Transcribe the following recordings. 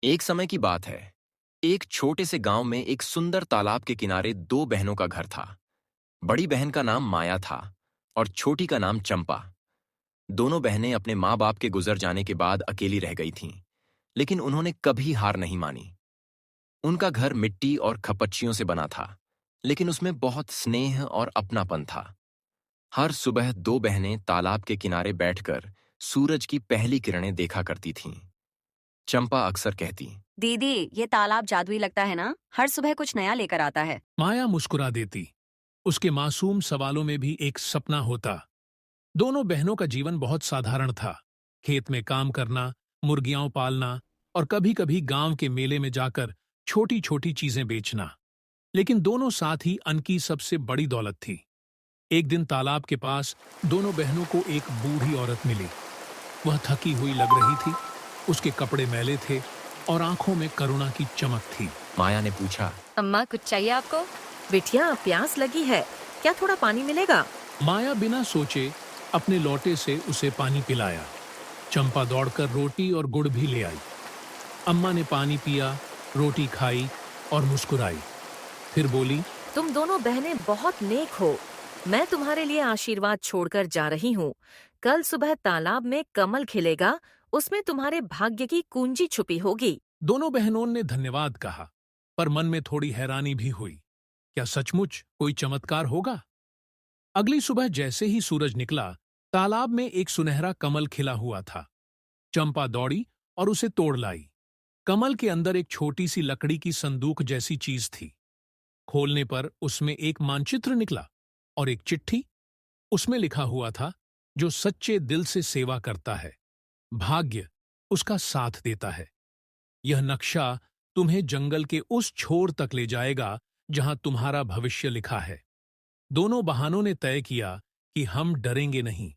एक समय की बात है। एक छोटे से गांव में एक सुंदर तालाब के किनारे दो बहनों का घर था। बड़ी बहन का नाम माया था और छोटी का नाम चंपा। दोनों बहनें अपने माँ बाप के गुजर जाने के बाद अकेली रह गई थीं, लेकिन उन्होंने कभी हार नहीं मानी। उनका घर मिट्टी और खपच्चियों से बना था, लेकिन उसमें बहुत स्नेह और अपनापन था। हर सुबह दो बहनें तालाब के किनारे बैठकर सूरज की पहली किरणें देखा करती थीं। चंपा अक्सर कहती, दीदी, ये तालाब जादुई लगता है ना? हर सुबह कुछ नया लेकर आता है। माया मुस्कुरा देती। उसके मासूम सवालों में भी एक सपना होता। दोनों बहनों का जीवन बहुत साधारण था। खेत में काम करना, मुर्गियां पालना और कभी-कभी गांव के मेले में जाकर छोटी-छोटी चीजें बेचना। लेकिन दोनों साथ ही अनकी सबसे बड़ी दौलत थी। एक दिन तालाब के पास दोनों बहनों को एक बूढ़ी औरत मिली। वह थकी हुई लग रही थी। उसके कपड़े मैले थे और आंखों में करुणा की चमक थी। माया ने पूछा, अम्मा, कुछ चाहिए आपको? बिटिया, प्यास लगी है, क्या थोड़ा पानी मिलेगा? माया बिना सोचे अपने लोटे से उसे पानी पिलाया। चंपा दौड़कर रोटी और गुड़ भी ले आई। अम्मा ने पानी पिया, रोटी खाई और मुस्कुराई। फिर बोली, तुम दोनों बहनें बहुत नेक हो। मैं तुम्हारे लिए आशीर्वाद छोड़कर जा रही हूँ। कल सुबह तालाब में कमल खिलेगा, उसमें तुम्हारे भाग्य की कुंजी छुपी होगी। दोनों बहनों ने धन्यवाद कहा, पर मन में थोड़ी हैरानी भी हुई। क्या सचमुच कोई चमत्कार होगा? अगली सुबह जैसे ही सूरज निकला, तालाब में एक सुनहरा कमल खिला हुआ था। चंपा दौड़ी और उसे तोड़ लाई। कमल के अंदर एक छोटी सी लकड़ी की संदूक जैसी चीज थी। खोलने पर उसमें एक मानचित्र निकला और एक चिट्ठी। उसमें लिखा हुआ था, जो सच्चे दिल से सेवा करता है, भाग्य उसका साथ देता है। यह नक्शा तुम्हें जंगल के उस छोर तक ले जाएगा जहां तुम्हारा भविष्य लिखा है। दोनों बहनों ने तय किया कि हम डरेंगे नहीं।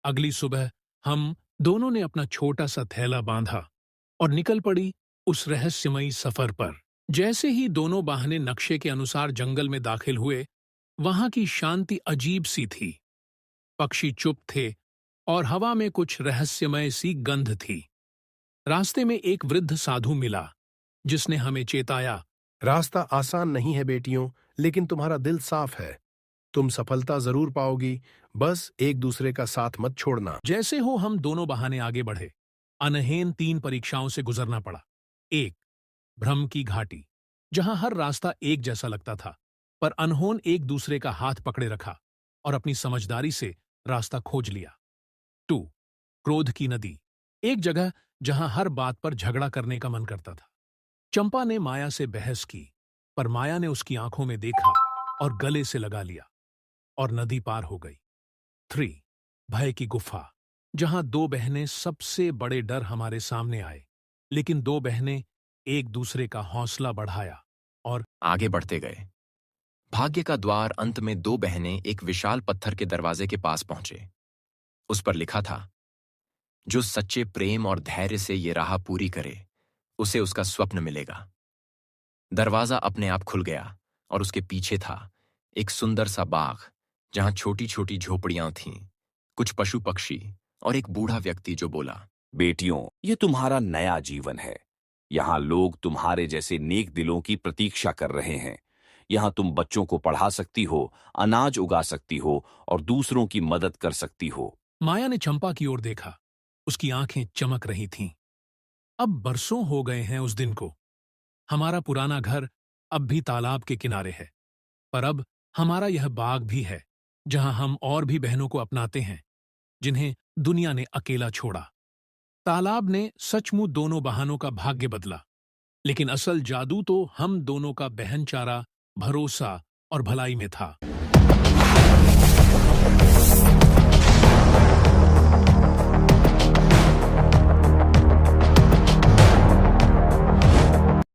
अगली सुबह हम दोनों ने अपना छोटा सा थैला बांधा और निकल पड़ी उस रहस्यमयी सफर पर। जैसे ही दोनों बहनें नक्शे के अनुसार जंगल में दाखिल हुए, वहां की शांति अजीब सी थी। पक्षी चुप थे और हवा में कुछ रहस्यमय सी गंध थी। रास्ते में एक वृद्ध साधु मिला, जिसने हमें चेताया, रास्ता आसान नहीं है बेटियों, लेकिन तुम्हारा दिल साफ है। तुम सफलता जरूर पाओगी, बस एक दूसरे का साथ मत छोड़ना। जैसे हो हम दोनों बहाने आगे बढ़े। अनहेन 3 परीक्षाओं से गुजरना पड़ा। 1, भ्रम की घाटी, जहां हर रास्ता एक जैसा लगता था, पर अनहोन एक दूसरे का हाथ पकड़े रखा और अपनी समझदारी से रास्ता खोज लिया। 2, क्रोध की नदी, एक जगह जहां हर बात पर झगड़ा करने का मन करता था। चंपा ने माया से बहस की, पर माया ने उसकी आंखों में देखा और गले से लगा लिया और नदी पार हो गई। 3, भय की गुफा, जहां दो बहनें सबसे बड़े डर हमारे सामने आए, लेकिन दो बहनें एक दूसरे का हौसला बढ़ाया और आगे बढ़ते गए। भाग्य का द्वार अंत में दो बहनें एक विशाल पत्थर के दरवाजे के पास पहुंचे। उस पर लिखा था, जो सच्चे प्रेम और धैर्य से ये राह पूरी करे, उसे उसका स्वप्न मिलेगा। दरवाजा अपने आप खुल गया और उसके पीछे था एक सुंदर सा बाग, जहां छोटी छोटी झोपड़ियां थीं, कुछ पशु पक्षी और एक बूढ़ा व्यक्ति जो बोला, बेटियों, ये तुम्हारा नया जीवन है। यहाँ लोग तुम्हारे जैसे नेक दिलों की प्रतीक्षा कर रहे हैं। यहाँ तुम बच्चों को पढ़ा सकती हो, अनाज उगा सकती हो और दूसरों की मदद कर सकती हो। माया ने चंपा की ओर देखा। उसकी आंखें चमक रही थीं। अब बरसों हो गए हैं उस दिन को। हमारा पुराना घर अब भी तालाब के किनारे है, पर अब हमारा यह बाग भी है, जहां हम और भी बहनों को अपनाते हैं, जिन्हें दुनिया ने अकेला छोड़ा। तालाब ने सचमुच दोनों बहनों का भाग्य बदला, लेकिन असल जादू तो हम दोनों का बहनचारा, भरोसा और भलाई में था।